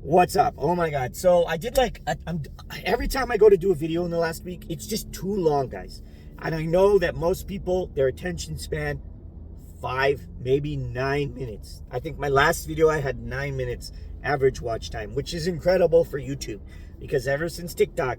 What's up? Oh my god. So I did every time I go to do a video in the last week, it's just too long, guys. And I know that most people, their attention span, 5, maybe 9 minutes. I think my last video I had 9 minutes average watch time, which is incredible for YouTube because ever since TikTok,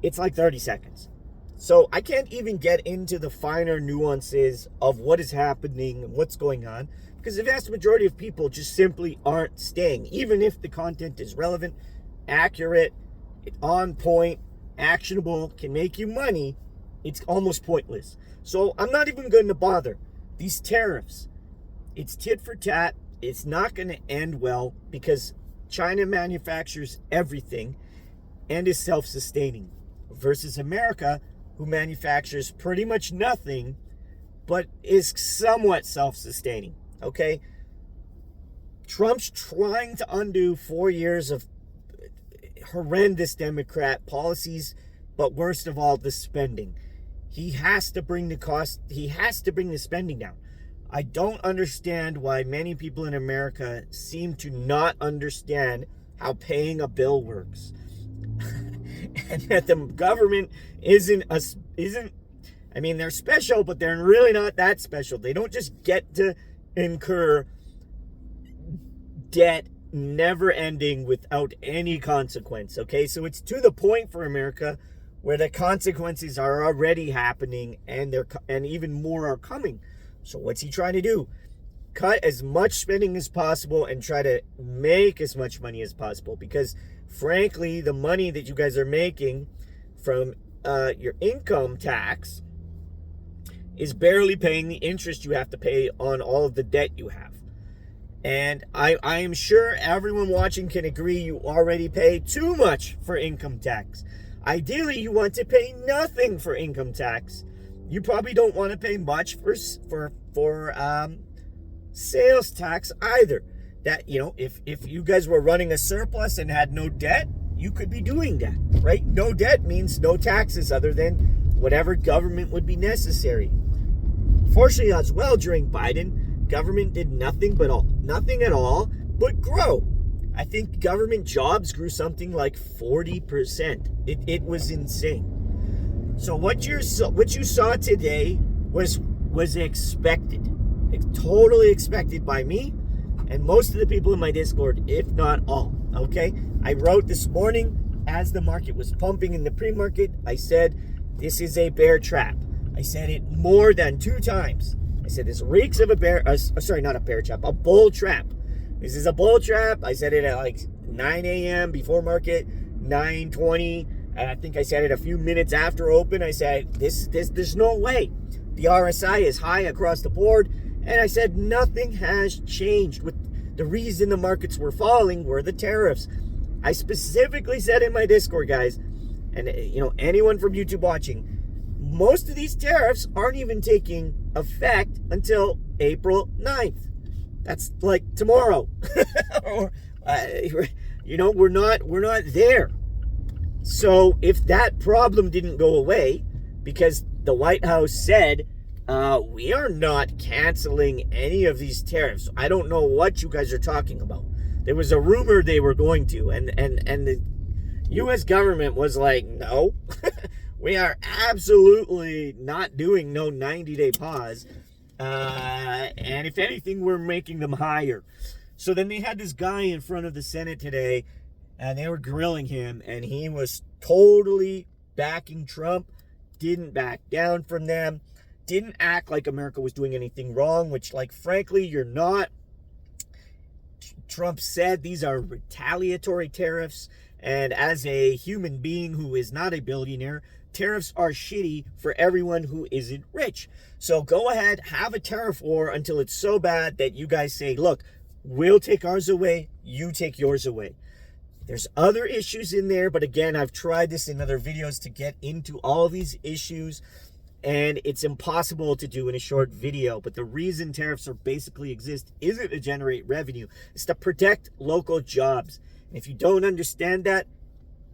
it's like 30 seconds. So I can't even get into the finer nuances of what is happening and what's going on because the vast majority of people just simply aren't staying. Even if the content is relevant, accurate, on point, actionable, can make you money, it's almost pointless. So I'm not even going to bother. These tariffs, it's tit for tat. It's not going to end well because China manufactures everything and is self-sustaining versus America, who manufactures pretty much nothing, but is somewhat self-sustaining, okay? Trump's trying to undo 4 years of horrendous Democrat policies, but worst of all, the spending. He has to bring the spending down. I don't understand why many people in America seem to not understand how paying a bill works. And that the government isn't, I mean, they're special, but they're really not that special. They don't just get to incur debt never ending without any consequence, okay? So it's to the point for America where the consequences are already happening and even more are coming. So what's he trying to do? Cut as much spending as possible and try to make as much money as possible because frankly, the money that you guys are making from your income tax is barely paying the interest you have to pay on all of the debt you have. And I am sure everyone watching can agree you already pay too much for income tax. Ideally, you want to pay nothing for income tax. You probably don't want to pay much for sales tax either. That, you know, if you guys were running a surplus and had no debt, you could be doing that, right? No debt means no taxes other than whatever government would be necessary. Fortunately, as well, during Biden, government did nothing at all but grow. I think government jobs grew something like 40%. It was insane. So what you saw today was expected. It's totally expected by me and most of the people in my Discord, if not all, okay? I wrote this morning as the market was pumping in the pre-market, I said, this is a bear trap. I said it more than 2 times. I said, this reeks of a bull trap. This is a bull trap. I said it at like 9 a.m. before market, 9:20. And I think I said it a few minutes after open. I said, there's no way. The RSI is high across the board. And I said, nothing has changed. With the reason the markets were falling were the tariffs. I specifically said in my Discord, guys, and you know, anyone from YouTube watching, most of these tariffs aren't even taking effect until April 9th. That's like tomorrow. Or, you know, we're not there. So if that problem didn't go away, because the White House said, we are not canceling any of these tariffs. I don't know what you guys are talking about. There was a rumor they were going to, and the U.S. government was like, no, we are absolutely not doing no 90-day pause. And if anything, we're making them higher. So then they had this guy in front of the Senate today, and they were grilling him, and he was totally backing Trump, didn't back down from them, didn't act like America was doing anything wrong, which, like, frankly, you're not. Trump said these are retaliatory tariffs, and as a human being who is not a billionaire, tariffs are shitty for everyone who isn't rich. So go ahead, have a tariff war until it's so bad that you guys say, look, we'll take ours away, you take yours away. There's other issues in there, but again, I've tried this in other videos to get into all these issues, and it's impossible to do in a short video. But the reason tariffs are basically exist isn't to generate revenue, it's to protect local jobs. And if you don't understand that,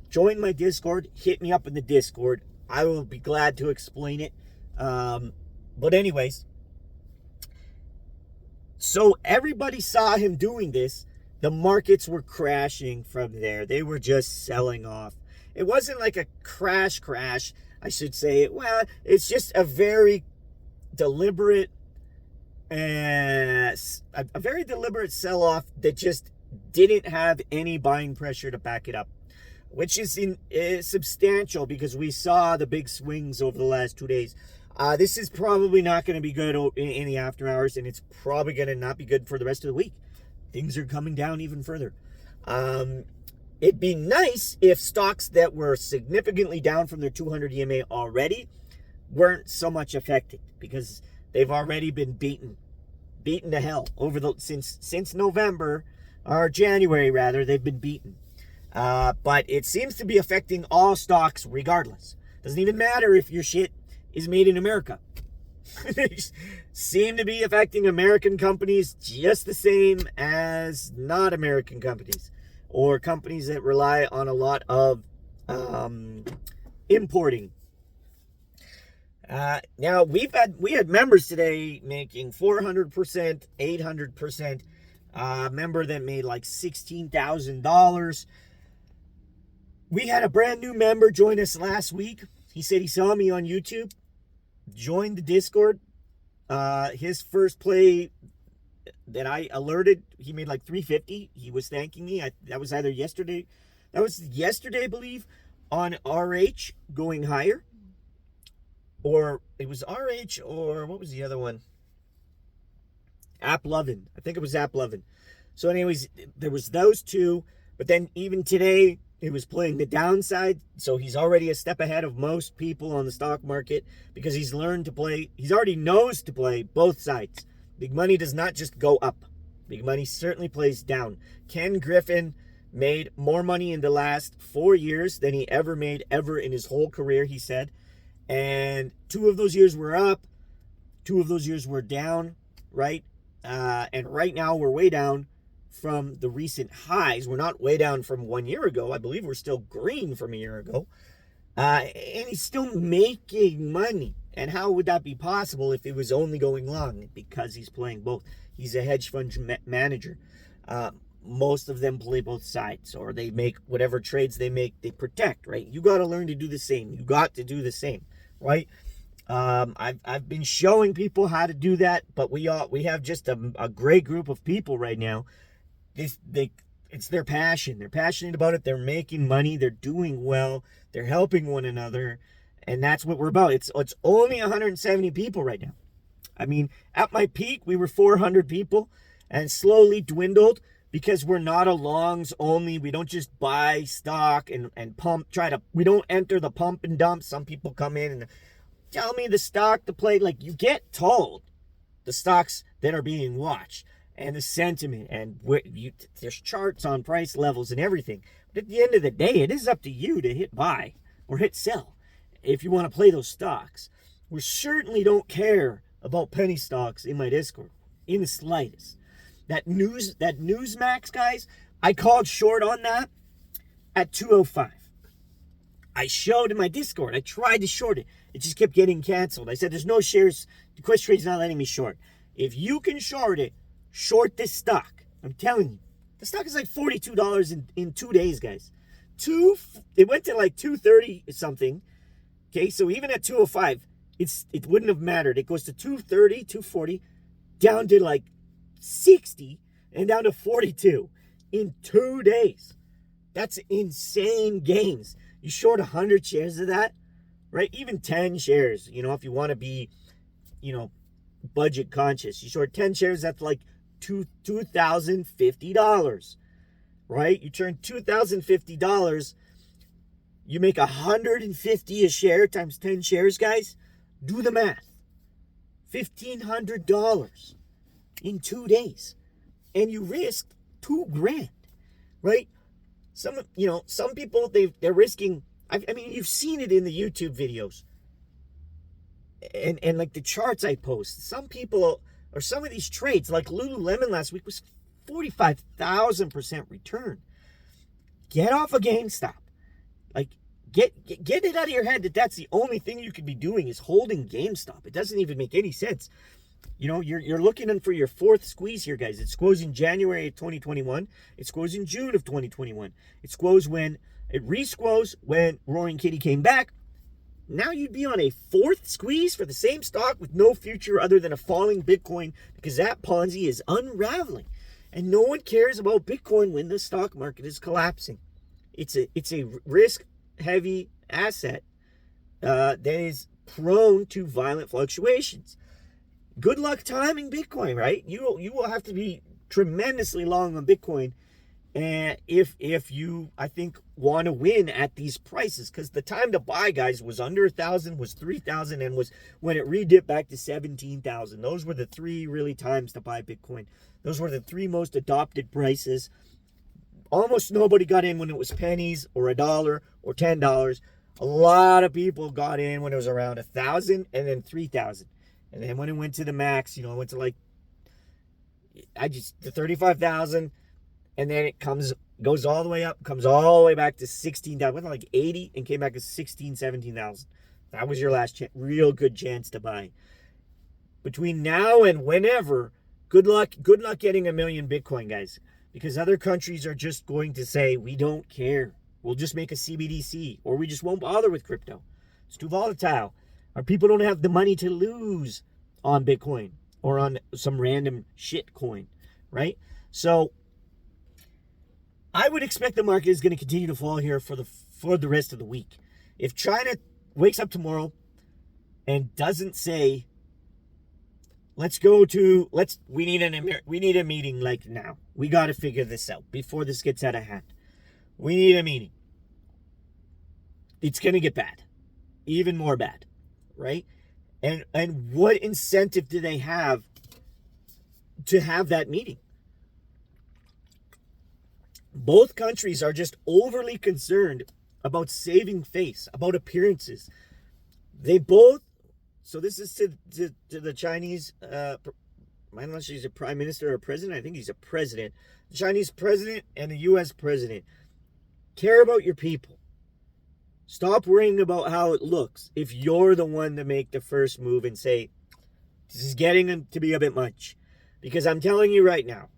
join my Discord, hit me up in the Discord. I will be glad to explain it. But anyways, so everybody saw him doing this. the markets were crashing from there. They were just selling off. It wasn't like a crash, I should say. Well, it's just a very deliberate, a very deliberate sell-off that just didn't have any buying pressure to back it up, which is substantial because we saw the big swings over the last 2 days. This is probably not going to be good in the after hours, and it's probably going to not be good for the rest of the week. Things are coming down even further. It'd be nice if stocks that were significantly down from their 200 EMA already weren't so much affected, because they've already been beaten to hell since November, or January rather. They've been beaten. But it seems to be affecting all stocks regardless. Doesn't even matter if your shit is made in America. They seem to be affecting American companies just the same as not American companies, or companies that rely on a lot of importing. Now we had members today making 400%, 800%. Member that made like $16,000. We had a brand new member join us last week. He said he saw me on YouTube, joined the Discord. His first play that I alerted, he made like 350. He was thanking me. That was either yesterday. That was yesterday, I believe, on RH going higher. Or it was RH, or what was the other one? App Lovin'. I think it was App Lovin'. So anyways, there was those two. But then even today, he was playing the downside. So he's already a step ahead of most people on the stock market, because he's learned to play. He's already knows to play both sides. Big money does not just go up. Big money certainly plays down. Ken Griffin made more money in the last 4 years than he ever made in his whole career, he said. And 2 of those years were up. 2 of those years were down, right? And right now we're way down from the recent highs. We're not way down from 1 year ago. I believe we're still green from a year ago. And he's still making money. And how would that be possible if it was only going long? Because he's playing both. He's a hedge fund manager. Most of them play both sides, or they make whatever trades they make, they protect, right? You got to learn to do the same. You got to do the same, right? I've been showing people how to do that, but we have just a great group of people right now. It's their passion. They're passionate about it. They're making money. They're doing well. They're helping one another, and that's what we're about. It's only 170 people right now. I mean, at my peak, we were 400 people, and slowly dwindled, because we're not a longs only. We don't just buy stock and pump. We don't enter the pump and dump. Some people come in and tell me the stock to play. Like, you get told the stocks that are being watched and the sentiment, and there's charts on price levels and everything. But at the end of the day, it is up to you to hit buy or hit sell if you want to play those stocks. We certainly don't care about penny stocks in my Discord in the slightest. That Newsmax, guys, I called short on that at 205. I showed in my Discord. I tried to short it. It just kept getting canceled. I said, there's no shares. The Quest Trade's not letting me short. If you can short it, short this stock. I'm telling you. The stock is like $42 in 2 days, guys. It went to like 230 something. Okay, so even at 205, it wouldn't have mattered. It goes to 230, 240, down to like 60, and down to 42 in 2 days. That's insane gains. You short 100 shares of that, right? Even 10 shares, if you want to be, budget conscious. You short 10 shares, that's like $2,050, right? You turn $2,050, you make $150 a share times 10 shares, guys. Do the math. $1,500 in 2 days, and you risked $2,000, right? Some people, they're risking. I mean, you've seen it in the YouTube videos, and like the charts I post. Some people, or some of these trades, like Lululemon last week was 45,000% return. Get off of GameStop. Like, get it out of your head that that's the only thing you could be doing is holding GameStop. It doesn't even make any sense. You know, you're looking for your fourth squeeze here, guys. It squoze in January of 2021. It squoze in June of 2021. It squoze when it re-squoze when Roaring Kitty came back. Now you'd be on a fourth squeeze for the same stock with no future other than a falling Bitcoin, because that Ponzi is unraveling. And no one cares about Bitcoin when the stock market is collapsing. It's a risk-heavy asset that is prone to violent fluctuations. Good luck timing Bitcoin, right? You will have to be tremendously long on Bitcoin, and if you, I think, want to win at these prices, because the time to buy, guys, was under 1,000, was 3,000, and was when it re-dipped back to 17,000. Those were the three really times to buy Bitcoin. Those were the three most adopted prices. Almost nobody got in when it was pennies or $1 or $10. A lot of people got in when it was around 1,000 and then 3,000. And then when it went to the max, it went to like, the 35,000, and then it goes all the way up, comes all the way back to 16,000. Went to like 80 and came back to 16, 17,000. That was your last real good chance to buy. Between now and whenever, good luck getting 1 million Bitcoin, guys, because other countries are just going to say, we don't care. We'll just make a CBDC, or we just won't bother with crypto. It's too volatile. Our people don't have the money to lose on Bitcoin or on some random shit coin, right? So I would expect the market is going to continue to fall here for the rest of the week. If China wakes up tomorrow and doesn't say, we need a meeting like now. We got to figure this out before this gets out of hand. We need a meeting. It's going to get bad. Even more bad, right? And what incentive do they have to have that meeting? Both countries are just overly concerned about saving face, about appearances. They both, so this is to the Chinese, I don't know if he's a prime minister or a president. I think he's a president. The Chinese president and the U.S. president care about your people. Stop worrying about how it looks if you're the one to make the first move and say, this is getting to be a bit much. Because I'm telling you right now,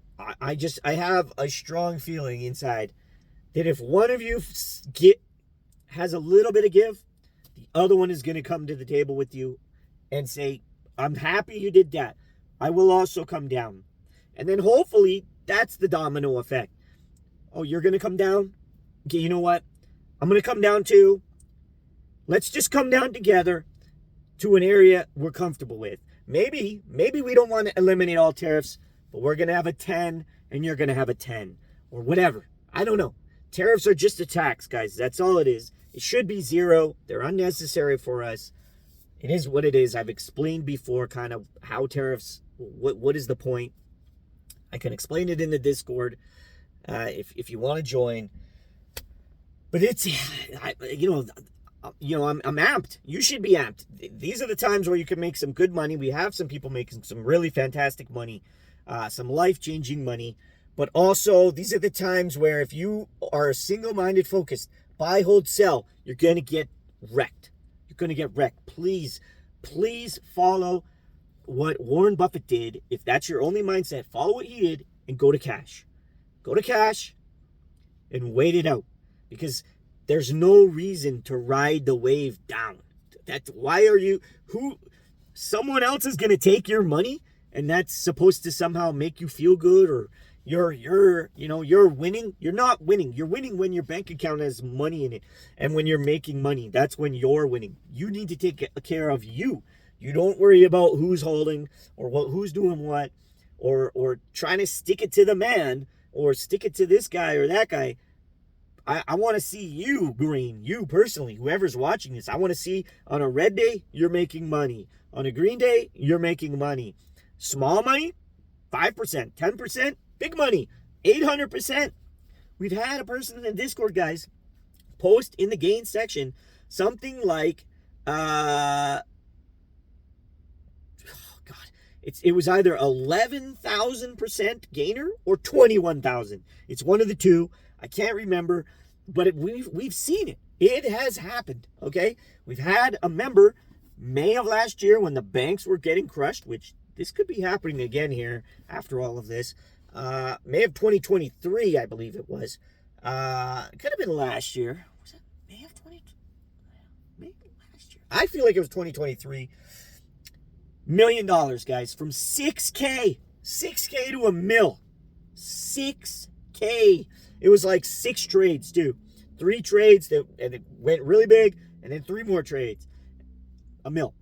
I have a strong feeling inside that if one of you has a little bit of give, the other one is going to come to the table with you and say, I'm happy you did that. I will also come down. And then hopefully that's the domino effect. Oh, you're going to come down? Okay, you know what? I'm going to come down too. Let's just come down together to an area we're comfortable with. Maybe we don't want to eliminate all tariffs, but we're going to have a 10 and you're going to have a 10 or whatever. I don't know. Tariffs are just a tax, guys. That's all it is. It should be 0. They're unnecessary for us. It is what it is. I've explained before kind of how tariffs, what is the point. I can explain it in the Discord if you want to join. But it's, I'm amped. You should be amped. These are the times where you can make some good money. We have some people making some really fantastic money, some life-changing money. But also, these are the times where if you are single-minded focused, buy, hold, sell, you're going to get wrecked. You're going to get wrecked. Please follow what Warren Buffett did. If that's your only mindset, follow what he did and go to cash. Go to cash and wait it out. Because there's no reason to ride the wave down. Someone else is going to take your money and that's supposed to somehow make you feel good, or you're winning. You're not winning. You're winning when your bank account has money in it. And when you're making money, that's when you're winning. You need to take care of you. You don't worry about who's holding or who's doing what, or trying to stick it to the man or stick it to this guy or that guy. I want to see you green, you personally, whoever's watching this. I want to see on a red day, you're making money. On a green day, you're making money. Small money, 5%, 10%, big money, 800%. We've had a person in the Discord, guys, post in the gain section something like, it was either 11,000% gainer or 21,000. It's one of the two. I can't remember, but we've seen it. It has happened, okay? We've had a member, May of last year, when the banks were getting crushed, which this could be happening again here after all of this. May of 2023, I believe it was. It could have been last year. Was it May of 20? Maybe last year. I feel like it was 2023. $1 million, guys, from 6K to a mil. 6K. It was like 6 trades, too. 3 trades and it went really big, and then 3 more trades. $1 mil.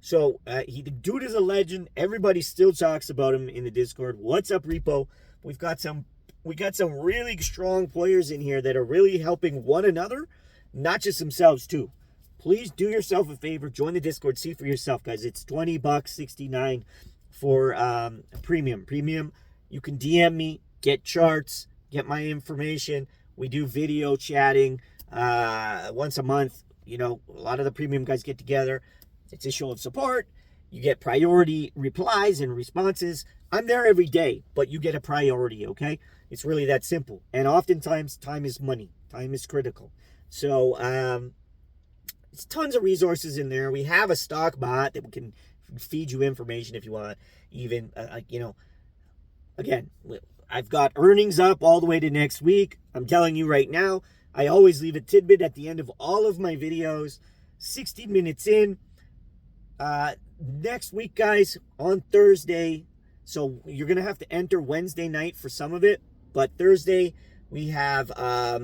So the dude is a legend. Everybody still talks about him in the Discord. What's up, Repo? We got some really strong players in here that are really helping one another, not just themselves too. Please do yourself a favor, join the Discord, see for yourself, guys. It's $20, $69 for premium. Premium, you can DM me, get charts, get my information. We do video chatting once a month. You know, a lot of the premium guys get together. It's a show of support. You get priority replies and responses. I'm there every day, but you get a priority, okay? It's really that simple. And oftentimes, time is money. Time is critical. So, it's tons of resources in there. We have a stock bot that can feed you information if you want. Even, you know, again, I've got earnings up all the way to next week. I'm telling you right now, I always leave a tidbit at the end of all of my videos. 60 minutes in. Next week, guys, on Thursday, so you're going to have to enter Wednesday night for some of it, but Thursday we have, I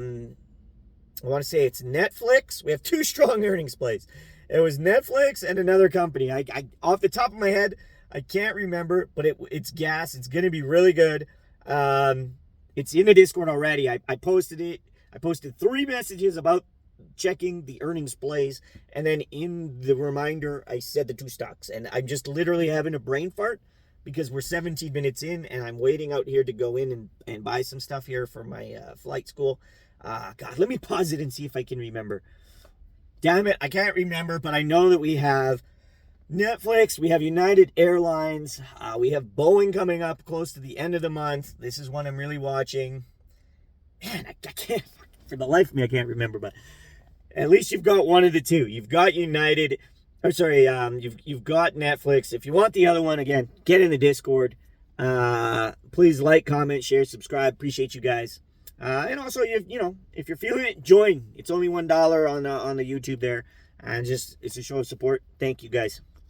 want to say it's Netflix. We have 2 strong earnings plays. It was Netflix and another company. I off the top of my head, I can't remember, but it's gas. It's going to be really good. It's in the Discord already. I posted it. I posted 3 messages about checking the earnings plays, and then in the reminder I said the 2 stocks, and I'm just literally having a brain fart because we're 17 minutes in and I'm waiting out here to go in and buy some stuff here for my flight school. God, let me pause it and see if I can remember. Damn it, I can't remember, but I know that we have Netflix, we have United Airlines, we have Boeing coming up close to the end of the month. This is one I'm really watching. Man, I can't, for the life of me, I can't remember, but at least you've got one of the 2. You've got United, or sorry, you've got Netflix. If you want the other one, again, get in the Discord. Please like, comment, share, subscribe. Appreciate you guys. And also, you know, if you're feeling it, join. It's only $1 on the YouTube there, and just it's a show of support. Thank you, guys.